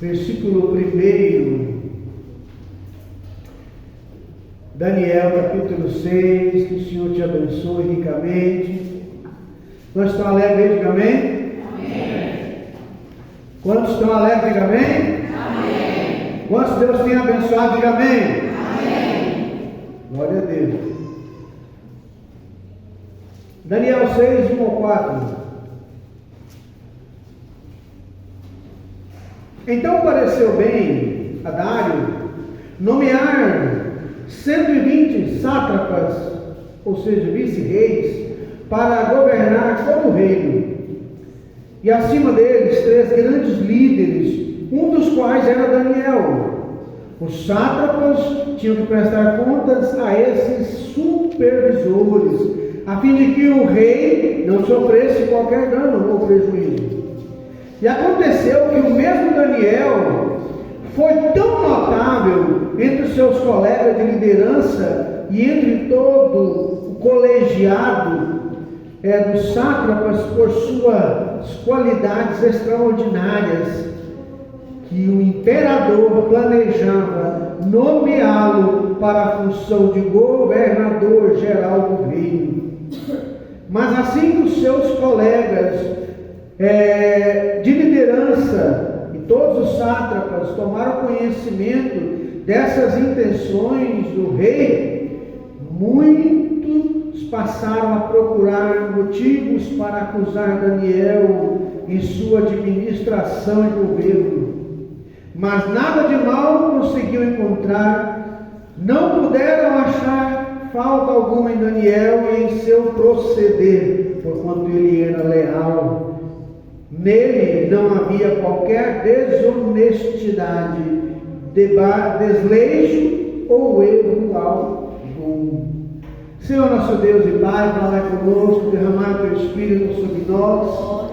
versículo 1. Daniel, capítulo 6, que o Senhor te abençoe ricamente. Quantos estão alegres aí, diga amém? Amém. Quantos estão alegres, diga amém? Amém. Quantos Deus tem abençoado, diga amém? Amém. Glória a Deus. Daniel 6, 1 ao 4. Então pareceu bem a Dário nomear 120 sátrapas, ou seja, vice-reis, para governar todo o reino. E acima deles 3 grandes líderes, um dos quais era Daniel. Os sátrapas tinham que prestar contas a esses supervisores, a fim de que o rei não sofresse qualquer dano ou prejuízo. E aconteceu que o mesmo Daniel foi tão notável entre os seus colegas de liderança e entre todo o colegiado dos sátrapas por suas qualidades extraordinárias, que o imperador planejava nomeá-lo para a função de governador geral do reino. Mas assim que os seus colegas de liderança e todos os sátrapas tomaram conhecimento dessas intenções do rei, muitos passaram a procurar motivos para acusar Daniel em sua administração e governo, mas nada de mal conseguiu encontrar. Não puderam achar falta alguma em Daniel e em seu proceder, porquanto ele era leal. Nele não havia qualquer desonestidade, desleixo ou erro algum. Senhor nosso Deus e Pai, fala conosco, derramar o Teu Espírito sobre nós.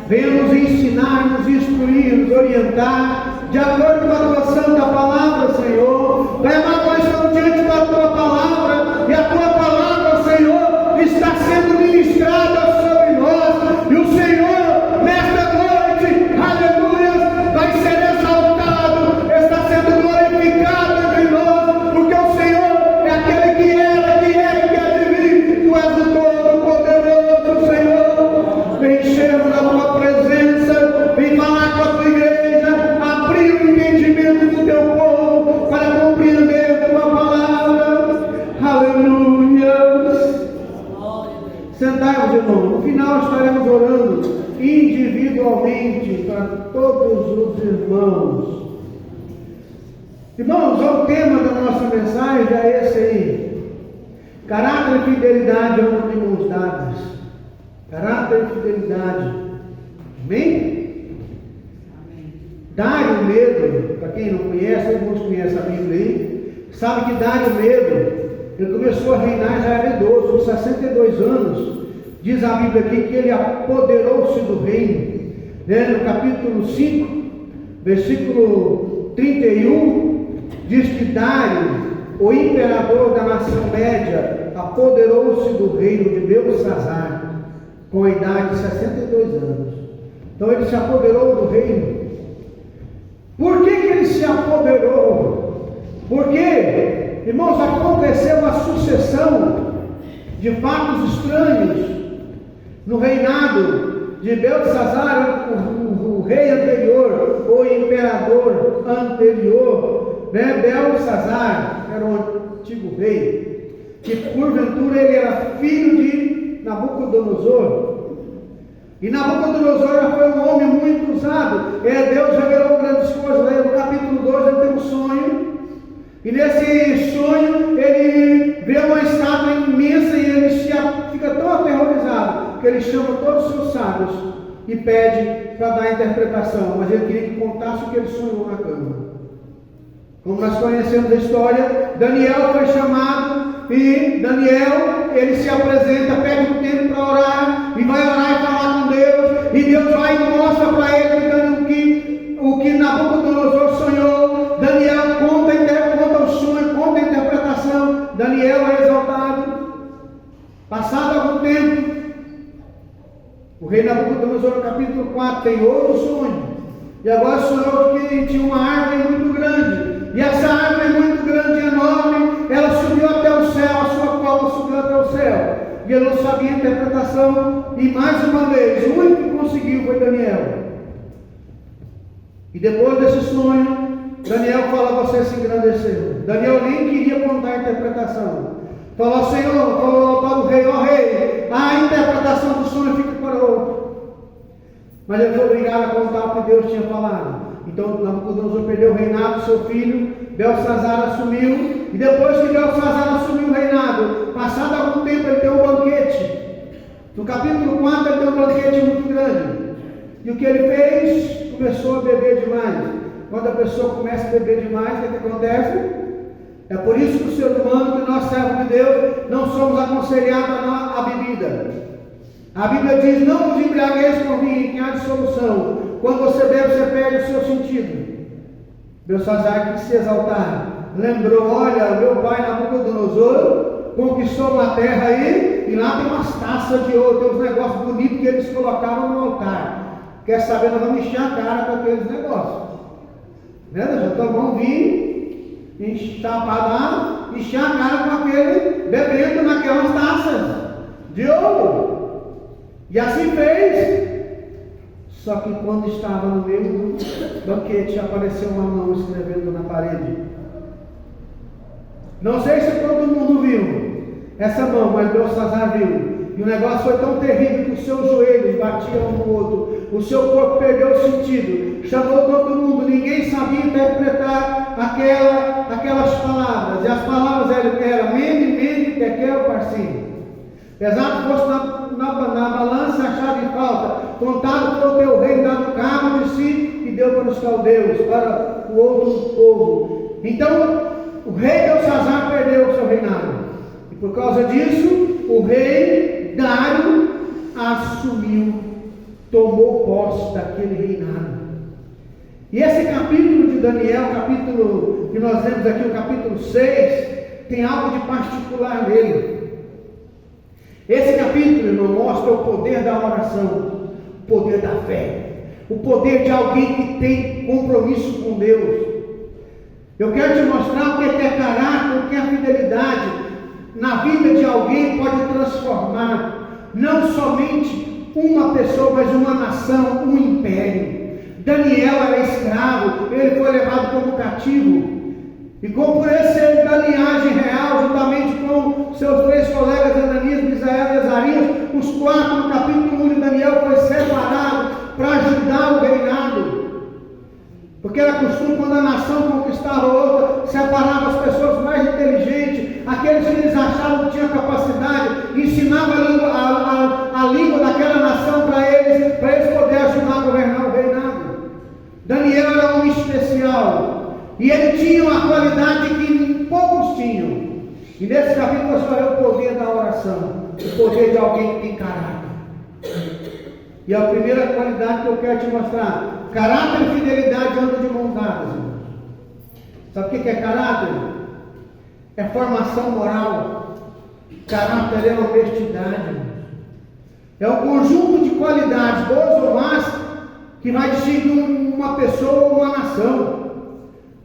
Venha nos ensinar, nos instruir, nos orientar, de acordo com a Tua Santa Palavra, Senhor. Pai amado, nós estamos diante da Tua Palavra, e a Tua Palavra, Senhor, está sendo ministrada sobre nós, e o Senhor, nesta noite, aleluia, vai ser exaltado, está sendo glorificado entre nós, porque o Senhor é aquele que era, que é e que há de vir. Tu és o Todo-Poderoso, Senhor. Vem encher da Tua presença, vem falar com a Tua igreja, abrir o entendimento do Teu povo para compreender a Tua palavra. Aleluia. Sentai-vos, irmãos. No final estaremos orando individualmente para todos os irmãos. Irmãos, o tema da nossa mensagem é esse aí: caráter e fidelidade andam de mãos dadas. Caráter e fidelidade. Amém? Dário Medo, para quem não conhece, alguns conhecem a Bíblia aí, sabe que Dário Medo, ele começou a reinar, já era idoso, com 62 anos. Diz a Bíblia aqui que ele apoderou-se do reino. No capítulo 5, versículo 31, diz que Dário, o imperador da nação média, apoderou-se do reino de Belsassar, com a idade de 62 anos. Então ele se apoderou do reino. Por que ele se apoderou? Porque, irmãos, aconteceu uma sucessão de fatos estranhos no reinado de Belsassar, o rei anterior, o imperador anterior, Belsassar era um antigo rei, que porventura ele era filho de Nabucodonosor. E Nabucodonosor foi um homem muito usado. Deus revelou grandes coisas. No capítulo 2 ele tem um sonho. E nesse sonho ele vê uma estátua imensa e ele fica tão aterrorizado que ele chama todos os seus sábios e pede para dar a interpretação. Mas ele queria que contasse o que ele sonhou na cama. Como nós conhecemos a história, Daniel foi chamado e Daniel, ele se apresenta, pede um tempo para orar e vai orar e falar com Deus, e Deus vai e mostra para ele o que Nabucodonosor sonhou. Daniel conta o sonho, conta a interpretação. Daniel é exaltado. Passado algum tempo, o rei Nabucodonosor, no capítulo 4, tem outro sonho. E agora sonhou que tinha uma árvore muito grande. E essa árvore muito grande e enorme, ela subiu até o céu, a sua copa subiu até o céu. E ele não sabia a interpretação. E mais uma vez, o único que conseguiu foi Daniel. E depois desse sonho, Daniel fala: você se engrandeceu. Daniel nem queria contar a interpretação. Falou: Senhor, falou para o rei: ó rei, a interpretação do sonho fica para outro. Mas ele foi obrigado a contar o que Deus tinha falado. Então Nabucodonosor perdeu o reinado, seu filho Belsazar assumiu. E depois que Belsazar assumiu o reinado, passado algum tempo, ele deu um banquete. No capítulo 4 ele deu um banquete muito grande. E o que ele fez? Começou a beber demais. Quando a pessoa começa a beber demais, o que acontece? É por isso que o ser humano, que nós servos de Deus, não somos aconselhados a bebida. A Bíblia diz: não vos embriagueis com vinho, que há dissolução. Quando você bebe, você perde o seu sentido. Belsazar quis se exaltar. Lembrou: olha, meu pai Nabucodonosor conquistou uma terra aí, e lá tem umas taças de ouro, tem uns negócios bonitos que eles colocavam no altar. Quer saber, nós vamos encher a cara com aqueles negócios. Né? Já tomou um vinho, enxapadar, encher a cara com aquele, bebendo naquelas taças de ouro. E assim fez. Só que quando estava no meio do banquete, apareceu uma mão escrevendo na parede. Não sei se todo mundo viu essa mão, mas Belsazar viu. E o negócio foi tão terrível que os seus joelhos batiam um no outro, o seu corpo perdeu o sentido, chamou todo mundo, ninguém sabia interpretar aquelas palavras. E as palavras eram mene, tekel, parsim. Apesar que fosse na balança achado em falta, contado pelo teu rei, dado cabo de si e deu para os caldeus, para o outro povo. Então, o rei Belsazar perdeu o seu reinado. E por causa disso, o rei Dário assumiu, tomou posse daquele reinado. E esse capítulo de Daniel, capítulo que nós lemos aqui, o capítulo 6, tem algo de particular nele. Esse capítulo, irmão, mostra o poder da oração, o poder da fé, o poder de alguém que tem compromisso com Deus. Eu quero te mostrar o que é caráter, o que é fidelidade. Na vida de alguém pode transformar não somente uma pessoa, mas uma nação, um império. Daniel era escravo, ele foi levado como cativo. E como por ele ser da linhagem real, juntamente com seus 3 colegas, Ananias, Misael e Azarias, os 4 no capítulo 1 de Daniel foi separado para ajudar o reinado. Porque era costume, quando a nação conquistava outra, separava as pessoas mais inteligentes, aqueles que eles achavam que tinham capacidade, ensinava a língua daquela nação para eles poderem ajudar a governar o reinado. Daniel era um especial. E ele tinha uma qualidade que poucos tinham. E nesse capítulo nós falamos o poder da oração, o poder de alguém que tem caráter. E a primeira qualidade que eu quero te mostrar: caráter e fidelidade andam de mãos dadas. Sabe o que é caráter? É formação moral. Caráter é honestidade. É um conjunto de qualidades, boas ou más, que vai distinguir uma pessoa ou uma nação.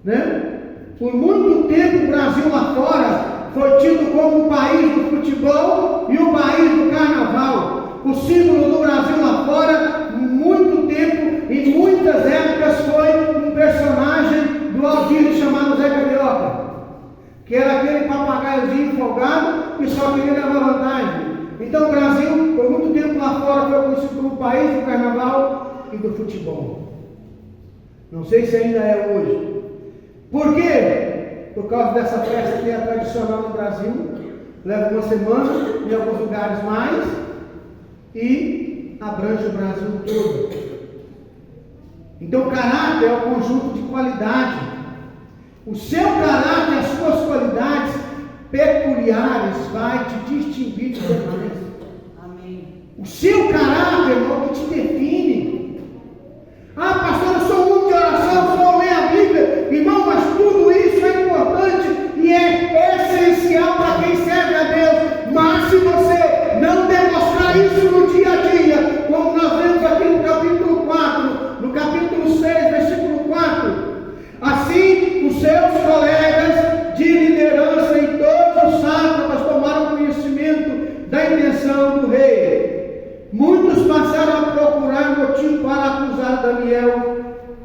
Né? Por muito tempo o Brasil lá fora foi tido como o país do futebol e o país do carnaval. O símbolo do Brasil lá fora, muito tempo, em muitas épocas, foi um personagem do Aldir chamado Zé Carioca, que era aquele papagaiozinho folgado que só queria levar vantagem. Então o Brasil, por muito tempo lá fora, foi conhecido como o país do carnaval e do futebol. Não sei se ainda é hoje. Por quê? Por causa dessa festa que é tradicional no Brasil, leva uma semana, em alguns lugares mais, e abrange o Brasil todo. Então, caráter é um conjunto de qualidade. O seu caráter, as suas qualidades peculiares, vai te distinguir dos demais. Amém. O seu caráter, irmão, que te define. Ah, pastor, eu sou um homem de oração, sou ler a Bíblia. Irmão, mas tudo isso é importante e é essencial para quem serve a Deus. Mas se você não demonstrar isso no dia a dia, como nós vemos aqui no capítulo 4, no capítulo 6, da intenção do rei. Muitos passaram a procurar motivo para acusar Daniel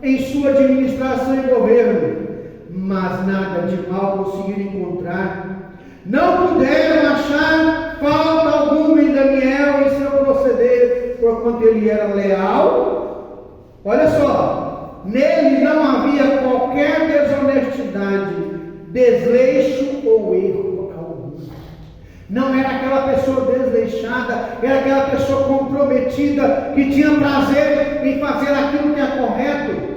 em sua administração e governo, mas nada de mal conseguiram encontrar. Não puderam achar falta alguma em Daniel e seu proceder, porquanto ele era leal. Olha só, nele não havia qualquer desonestidade, desleixo ou erro algum. Não era aquela pessoa desleixada, era aquela pessoa comprometida, que tinha prazer em fazer aquilo que é correto.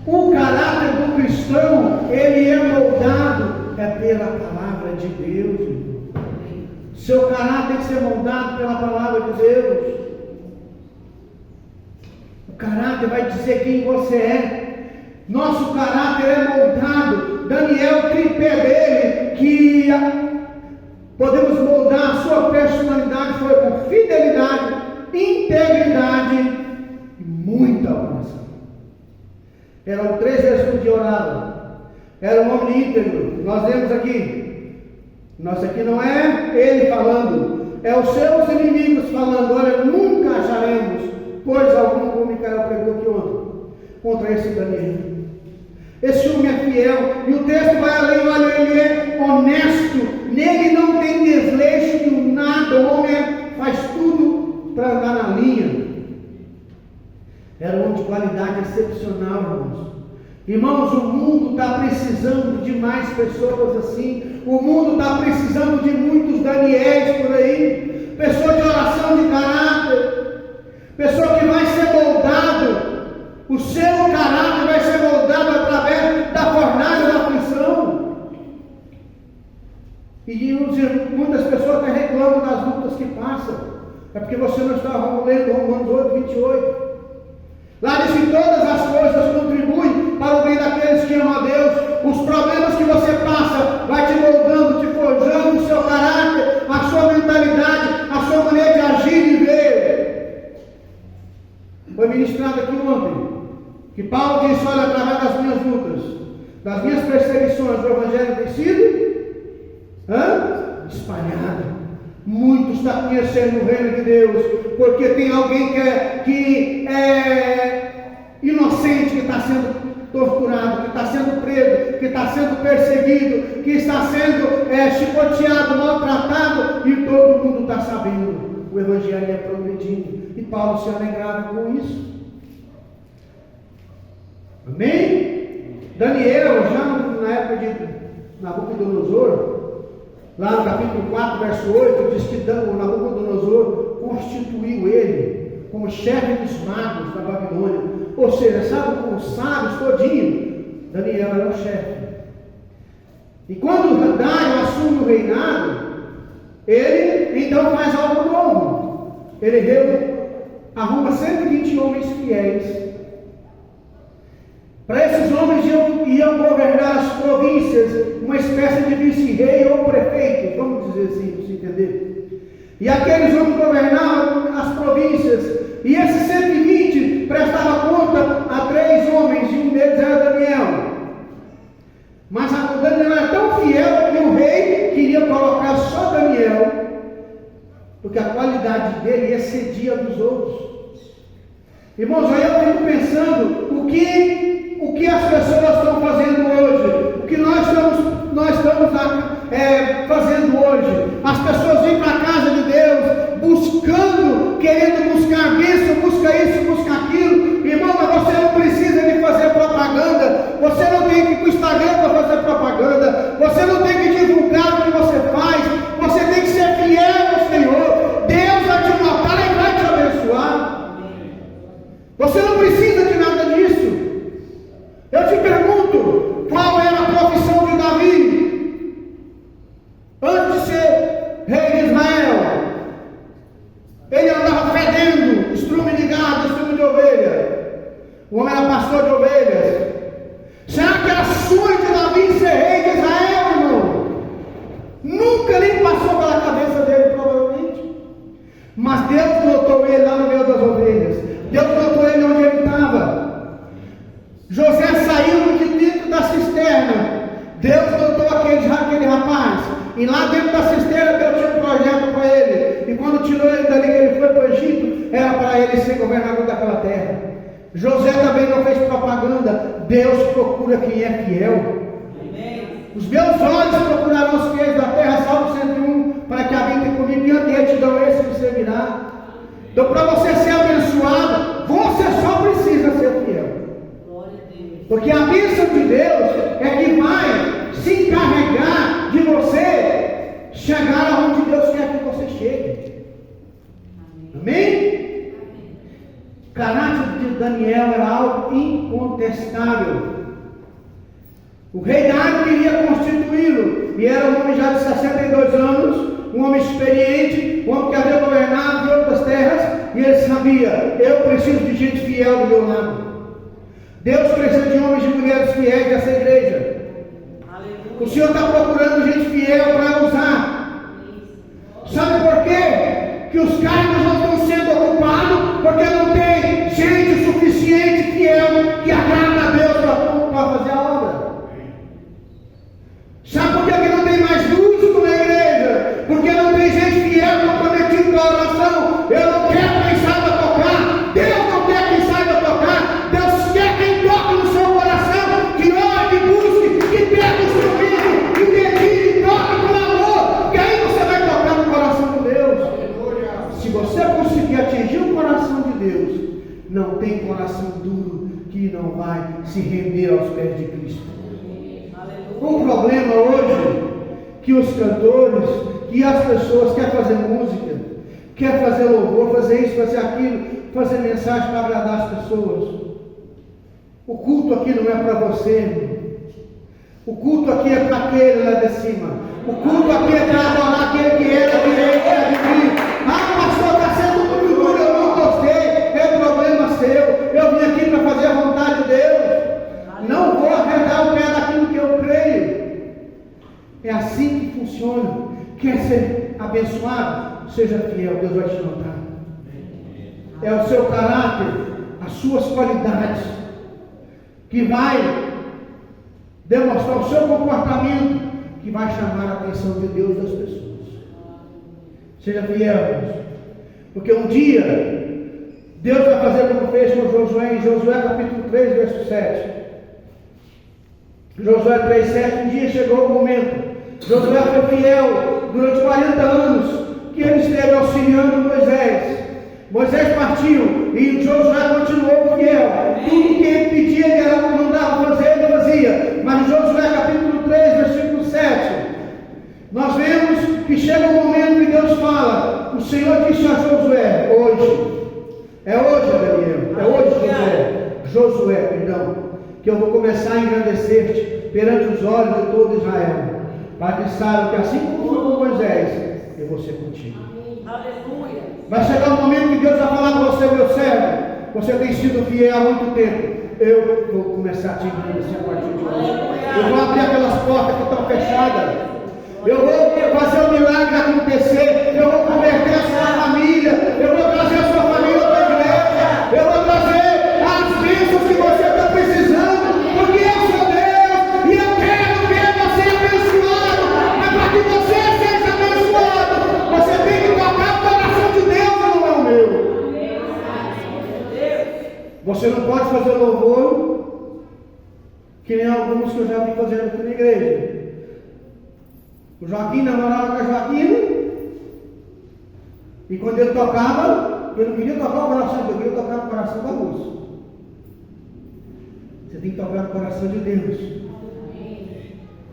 O caráter do cristão, ele é moldado pela palavra de Deus. Seu caráter tem que ser moldado pela palavra de Deus. O caráter vai dizer quem você é. Nosso caráter é moldado. Daniel, o tripé dele, que podemos moldar a sua personalidade, foi com fidelidade, integridade e muita oração. Eram 3 vezes por dia orava. Era um homem íntegro. Nós vemos aqui. Nossa, aqui não é ele falando, é os seus inimigos falando. Olha, nunca acharemos coisa alguma, como Micael pregou aqui ontem, contra esse Daniel. Esse homem é fiel. E o texto vai além, olha, ele é honesto. Nele não tem desleixo de nada. O homem faz tudo para andar na linha. Era um homem de qualidade excepcional, irmãos. Irmãos, o mundo está precisando de mais pessoas assim. O mundo está precisando de muitos Daniéis por aí. Pessoa de oração de caráter. Pessoa que vai ser moldado. O seu caráter vai ser moldado através da fornalha da aflição. E muitas pessoas até reclamam das lutas que passam. É porque você não está lendo Romanos 8, 28. Lá diz que todas as coisas contribuem para o bem daqueles que amam a Deus. Os problemas que você passa vai te moldando, te forjando o seu caráter, a sua mentalidade, a sua maneira de agir e viver. Foi ministrado aqui ontem que Paulo disse: olha, através das minhas lutas, das minhas perseguições, o Evangelho tem sido espalhado. Muitos estão conhecendo o reino de Deus, porque tem alguém que é inocente, que está sendo torturado, que está sendo preso, que está sendo perseguido, que está sendo chicoteado, maltratado, e todo mundo está sabendo. O Evangelho é progredindo, e Paulo se alegrava com isso. Amém? Daniel, já na época de Nabucodonosor, lá no capítulo 4, verso 8, diz que o Nabucodonosor constituiu ele como chefe dos magos da Babilônia. Ou seja, sabe, com os sábios todinho, Daniel era o chefe. E quando Dário assume o reinado, ele então faz algo novo. Ele arruma 120 homens fiéis. Para esses homens iam governar as províncias, uma espécie de vice-rei ou prefeito, vamos dizer assim, para você entender. E aqueles homens governavam as províncias, e esses 120 prestavam conta a 3 homens, e um deles era Daniel. Mas o Daniel era tão fiel que o rei queria colocar só Daniel, porque a qualidade dele excedia a dos outros. Irmãos, aí eu fico pensando, o que as pessoas estão fazendo hoje, o que nós estamos fazendo hoje. As pessoas vêm para a casa de Deus, querendo buscar bênção, busca isso, busca aquilo. Irmão, mas você não precisa de fazer propaganda, você não tem que ir para o Instagram para fazer propaganda, você não tem que divulgar o que você faz, você tem que ser fiel ao Senhor. Deus vai te notar e vai te abençoar. Você não precisa de nada disso. Eu te pergunto, qual era a profissão de Davi antes de ser rei de Israel? Ele andava fedendo, estrume de gado, estrume de ovelha. O homem era pastor de ovelhas. Será que era sonho de Davi ser rei de Israel, irmão? Nunca nem passou pela cabeça dele, provavelmente. Mas Deus botou ele lá no meio das ovelhas. Deus botou ele onde ele estava. José saiu de dentro da cisterna. Deus botou aquele rapaz, e lá dentro da cisterna Deus tinha um projeto para ele, e quando tirou ele dali, que ele foi para o Egito, era para ele ser governador daquela terra. José também não fez propaganda. Deus procura quem é fiel. Os meus olhos procurarão os fiéis da terra, Salmo 101, para que habitem comigo, e ante retidão esse me servirá. Então, para você ser abençoado, você só precisa ser fiel. Porque a bênção de Deus é que vai se encarregar de você chegar aonde Deus quer que você chegue. Amém? O caráter de Daniel era algo incontestável. O rei Dário queria constituí-lo, e era um homem já de 62 anos, um homem experiente, um homem que havia governado de outras terras, e ele sabia: eu preciso de gente fiel do meu lado. Deus precisa de homens e mulheres fiéis dessa igreja. Aleluia. O Senhor está procurando gente fiel para usar. Sabe por quê? Que os cargos não estão sendo ocupados porque não tem gente suficiente fiel que agrada a Deus para fazer a obra. Sabe por que não tem mais músico na igreja? Porque não tem gente fiel comprometido na oração. Eu não quero quem saiba tocar. Deus não quer quem saiba tocar. Deus quer quem toca no seu coração, que ore, que busque, que pegue o seu filho, que dedique, que toque com amor. Que aí você vai tocar no coração de Deus. Se você conseguir atingir o coração de Deus, não tem coração duro que não vai se render aos pés de Cristo. O problema hoje é que os cantores, que as pessoas querem fazer música, querem fazer louvor, fazer isso, fazer aquilo, fazer mensagem para agradar as pessoas. O culto aqui não é para você, irmão. O culto aqui é para aquele lá de cima. O culto aqui é para adorar aquele que é da direita e de Cristo. Ah, pastor, está sendo muito duro, eu não gostei. É problema seu. Eu vim aqui para fazer a vontade de Deus. Não vou arredar o pé daquilo que eu creio. É assim que funciona. Quer ser abençoado? Seja fiel, Deus vai te notar. É o seu caráter, as suas qualidades, que vai demonstrar o seu comportamento, que vai chamar a atenção de Deus das pessoas. Seja fiel, porque um dia Deus vai fazer como fez com Josué, em Josué capítulo 3, verso 7. Josué 3,7, um dia chegou o momento. Josué foi fiel durante 40 anos, que ele esteve auxiliando Moisés. Moisés partiu e Josué continuou fiel. Tudo que ele pedia, ele mandava fazer, ele fazia. Mas Josué capítulo 3, versículo 7, nós vemos que chega um momento que Deus fala. O Senhor disse a Josué: hoje, é hoje, Daniel, é hoje, Josué, perdão, que eu vou começar a engrandecer-te perante os olhos de todo Israel, para que saibam que assim como foi com Moisés, eu vou ser contigo. Aleluia. Vai chegar um momento que Deus vai falar para você: meu servo, você tem sido fiel há muito tempo, eu vou começar a te engrandecer a partir de hoje. Eu vou abrir aquelas portas que estão fechadas, eu vou fazer o milagre acontecer, eu vou converter a sua família, eu vou trazer a sua família para a igreja, eu vou trazer as bênçãos que você está precisando, porque eu sou Deus e eu quero ver você abençoado. Mas para que você seja abençoado, você tem que tocar o coração de Deus, não é o meu. Você não pode fazer louvor que nem alguns que eu já vi fazendo aqui na igreja. O Joaquim namorava com a Joaquina, e quando ele tocava, ele não queria tocar o coração, ele queria tocar no coração da moça. Você tem que tocar no coração de Deus.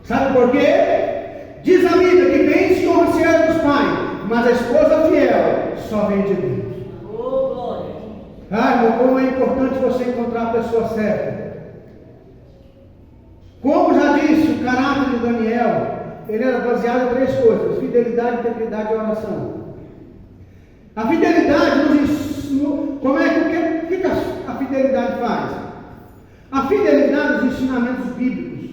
Sabe por quê? Diz a Bíblia que bens e honra se herda dos pais, mas a esposa fiel só vem de Deus. Ah, irmão, como é importante você encontrar a pessoa certa. Como já disse, o caráter de Daniel, ele era baseado em 3 coisas: fidelidade, integridade e oração. A fidelidade nos ensina. Como é que a fidelidade faz? A fidelidade nos ensinamentos bíblicos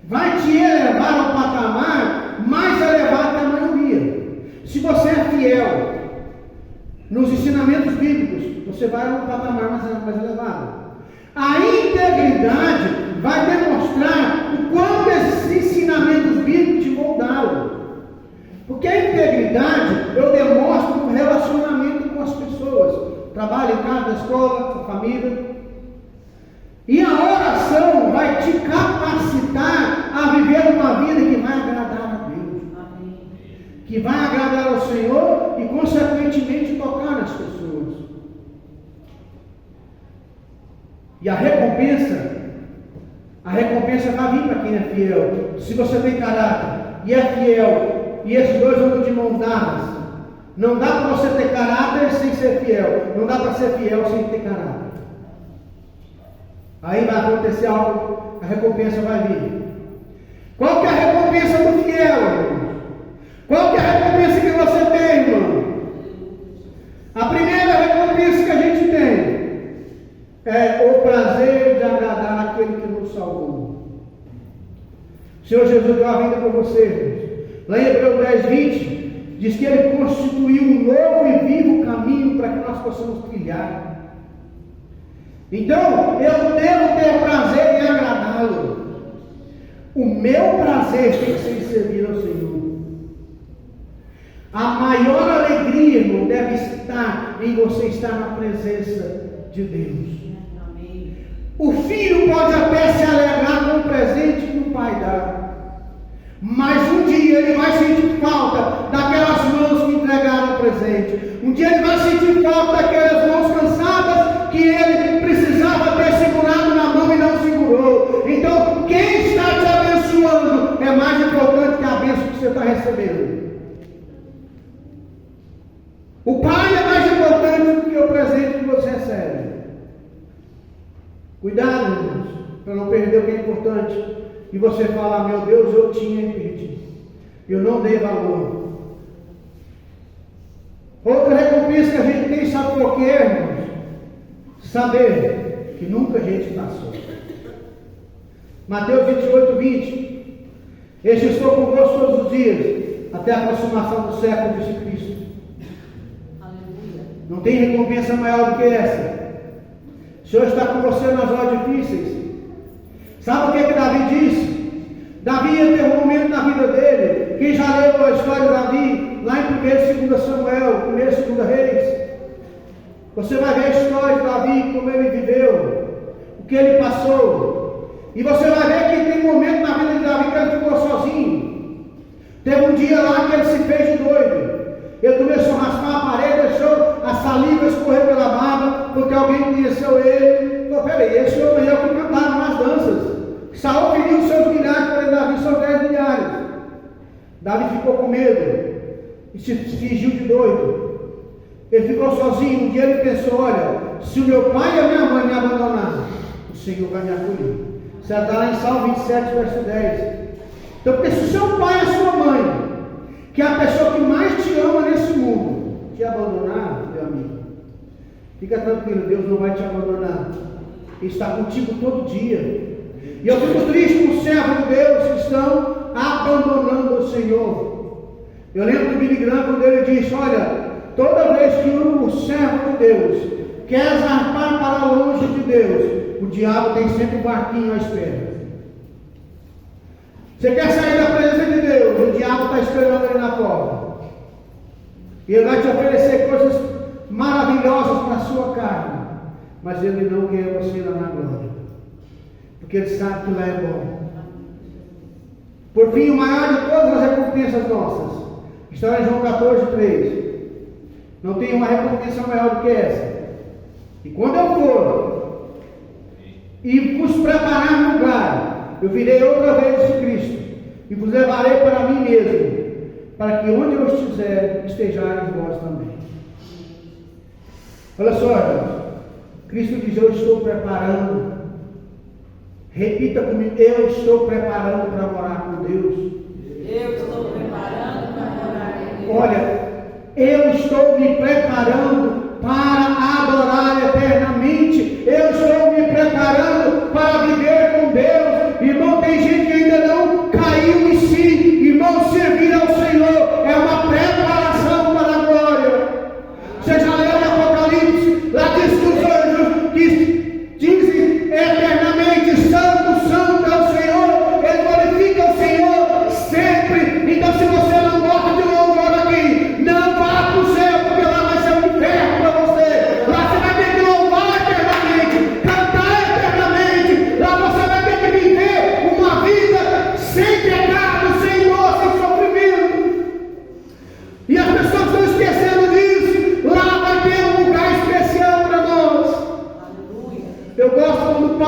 vai te elevar ao patamar mais elevado que a maioria. Se você é fiel nos ensinamentos bíblicos, você vai a um patamar mais elevado. A integridade vai demonstrar o quanto esses ensinamentos fidelidade eu demonstro no relacionamento com as pessoas. Trabalho em casa, na escola, com a família. E a oração vai te capacitar a viver uma vida que vai agradar a Deus. Amém. Que vai agradar ao Senhor e, consequentemente, tocar nas pessoas. E a recompensa vai vir para quem é fiel. Se você tem caráter e é fiel, e esses dois andam de mãos dadas, não dá para você ter caráter sem ser fiel. Não dá para ser fiel sem ter caráter. Aí vai acontecer algo, a recompensa vai vir. Qual que é a recompensa do fiel, irmão? Qual que é a recompensa que você tem, irmão? A primeira recompensa que a gente tem é o prazer de agradar aquele que nos salvou. O Senhor Jesus deu a vida por você, irmãos. Lá em Hebreus 10:20, diz que Ele constituiu um novo e vivo caminho para que nós possamos trilhar. Então, eu devo ter prazer em agradá-lo. O meu prazer tem que ser em servir ao Senhor. A maior alegria, irmão, deve estar em você estar na presença de Deus. O filho pode até se alegrar com o presente que o pai dá, mas um dia ele vai sentir falta daquelas mãos que entregaram o presente. Um dia ele vai sentir falta daquelas mãos cansadas que ele precisava ter segurado na mão e não segurou. Então, quem está te abençoando é mais importante que a bênção que você está recebendo. O pai é mais importante do que o presente que você recebe. Cuidado, irmãos, para não perder o que é importante. E você falar, meu Deus, eu tinha perdido. Eu não dei valor. Outra recompensa que a gente tem, sabe por quê, irmãos? Saber que nunca a gente está só. Mateus 28:20. Este estou convosco todos os dias, até a consumação do século, disse Cristo. Aleluia. Não tem recompensa maior do que essa. O Senhor está com você nas horas difíceis. Sabe o que Davi disse? Davi ia ter um momento na vida dele. Quem já leu a história de Davi, lá em 1 e 2 Samuel, 1 e 2 Reis, você vai ver a história de Davi, como ele viveu, o que ele passou. E você vai ver que tem um momento na vida de Davi que ele ficou sozinho. Teve um dia lá que ele se fez de doido. Ele começou a raspar a parede, deixou a saliva escorrer pela barba, porque alguém conheceu ele. Falou, peraí, esse homem é o que cantava nas danças. Saul pediu os seus milhares para Davi, são 10 milhares. Davi ficou com medo e se fingiu de doido. Ele ficou sozinho. Um dia ele pensou, olha, se o meu pai e a minha mãe me abandonarem, o Senhor vai me acolher. Você está lá em Salmo 27, verso 10. Então, porque se o seu pai e a sua mãe, que é a pessoa que mais te ama nesse mundo, te abandonar, meu amigo, fica tranquilo, Deus não vai te abandonar. Ele está contigo todo dia. E eu fico triste com os servos de Deus que estão abandonando o Senhor. Eu lembro do Billy Graham quando ele disse, olha, toda vez que o servo de Deus quer zarpar para longe de Deus, o diabo tem sempre um barquinho à espera. Você quer sair da presença de Deus, o diabo está esperando ali na porta. E ele vai te oferecer coisas maravilhosas para a sua carne, mas ele não quer você lá na glória, porque ele sabe que lá é bom. Por fim, o maior de todas as recompensas nossas está em João 14:3. Não tem uma recompensa maior do que essa. E quando eu for e vos preparar um lugar, eu virei outra vez, disse Cristo, e vos levarei para mim mesmo, para que onde eu estiver, estejais vós também. Olha só, irmãos. Cristo diz, eu estou preparando. Repita comigo, eu estou preparando para morar com Deus. Eu estou preparando para morar com Deus. Olha, eu estou me preparando para adorar eternamente. Eu estou me preparando para viver com Deus. Irmão, tem gente que ainda não caiu em si. Irmão, servir ao Senhor é uma preparação para a glória. Você já leu o Apocalipse? Lá diz que os anjos que dizem eternamente, santo, santo é o Senhor. Ele glorifica o Senhor sempre. Então, se você não gosta de louvor aqui,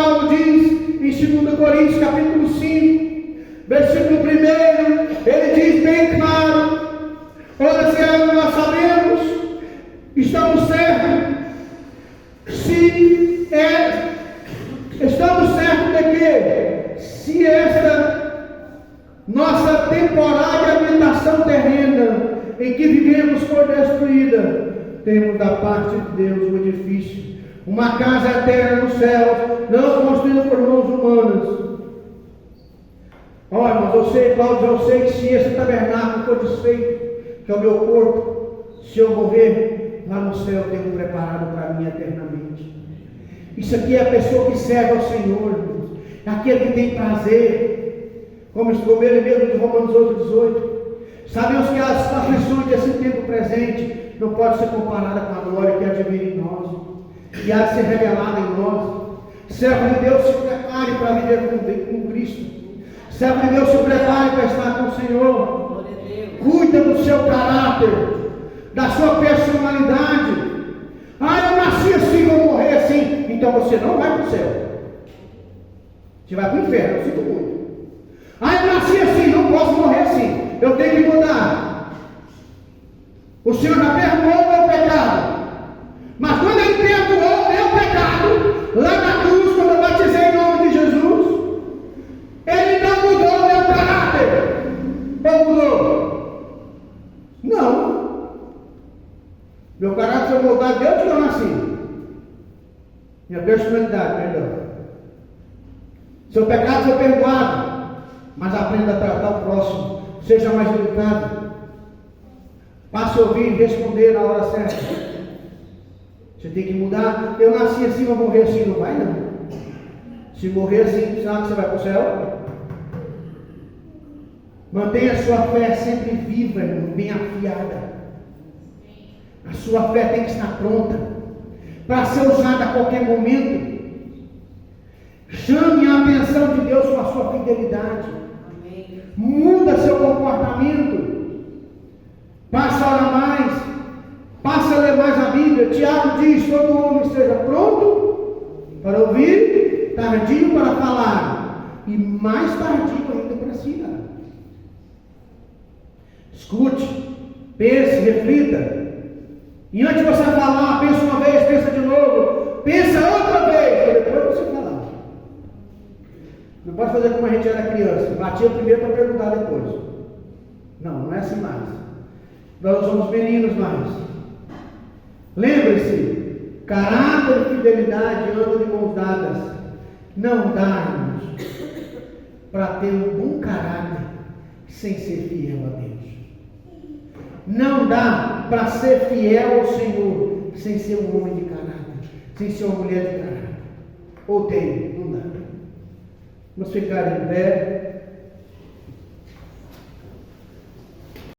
Paulo diz em 2 Coríntios capítulo 5, versículo 1, ele diz bem claro: ora, se nós sabemos, estamos certos, estamos certos de que, se esta nossa temporária habitação terrena em que vivemos for destruída, temos da parte de Deus um edifício, uma casa eterna nos céus, não construída por mãos humanas. Olha, mas eu sei, Paulo diz, eu sei que se esse tabernáculo for desfeito, que é o meu corpo, se eu morrer, lá no céu eu tenho preparado para mim eternamente. Isso aqui é a pessoa que serve ao Senhor, irmãos. É aquele que tem prazer, como ele mesmo de Romanos 8,18. Sabemos que as aflições desse tempo presente não podem ser comparadas com a glória que há de vir em nós, que há de ser revelada em nós. Servo de Deus, se prepare para viver com Cristo. Servo de Deus, se prepare para estar com o Senhor. Cuida do seu caráter, da sua personalidade. Eu nasci assim, vou morrer assim. Então você não vai para o céu. Você vai para o inferno, eu sinto muito. Eu nasci assim, não posso morrer assim. Eu tenho que mudar. O Senhor já perdoou o meu pecado. Mas quando Ele perdoou o meu pecado, lá na cruz, quando eu batizei em nome de Jesus, Ele não mudou o meu caráter. Ou mudou? Não. Meu caráter foi moldado desde que eu nasci. Minha personalidade, perdão. Seu pecado foi perdoado, mas aprenda a tratar o próximo. Seja mais educado. Passe a ouvir e responder na hora certa. Você tem que mudar. Eu nasci assim, vou morrer assim. Não vai, não. Se morrer assim, será que você vai para o céu? Mantenha a sua fé sempre viva, irmão, bem afiada. A sua fé tem que estar pronta para ser usada a qualquer momento. Chame a atenção de Deus com a sua fidelidade. Amém. Muda seu comportamento. Passa a orar mais. Passa a ler mais a Bíblia. Tiago diz: todo homem esteja pronto para ouvir, tardio para falar e mais tardio ainda para se irar. Escute, pense, reflita. E antes de você falar, pensa uma vez, pensa de novo, pensa outra vez, e depois você falar. Não pode fazer como a gente era criança, batia primeiro para perguntar depois. Não é assim mais. Nós somos meninos mais. Lembre-se, caráter e fidelidade andam de mãos dadas. Não dá, irmãos, para ter um bom caráter sem ser fiel a Deus. Não dá para ser fiel ao Senhor sem ser um homem de caráter, sem ser uma mulher de caráter. Ou tem, não dá. Vamos ficar em pé.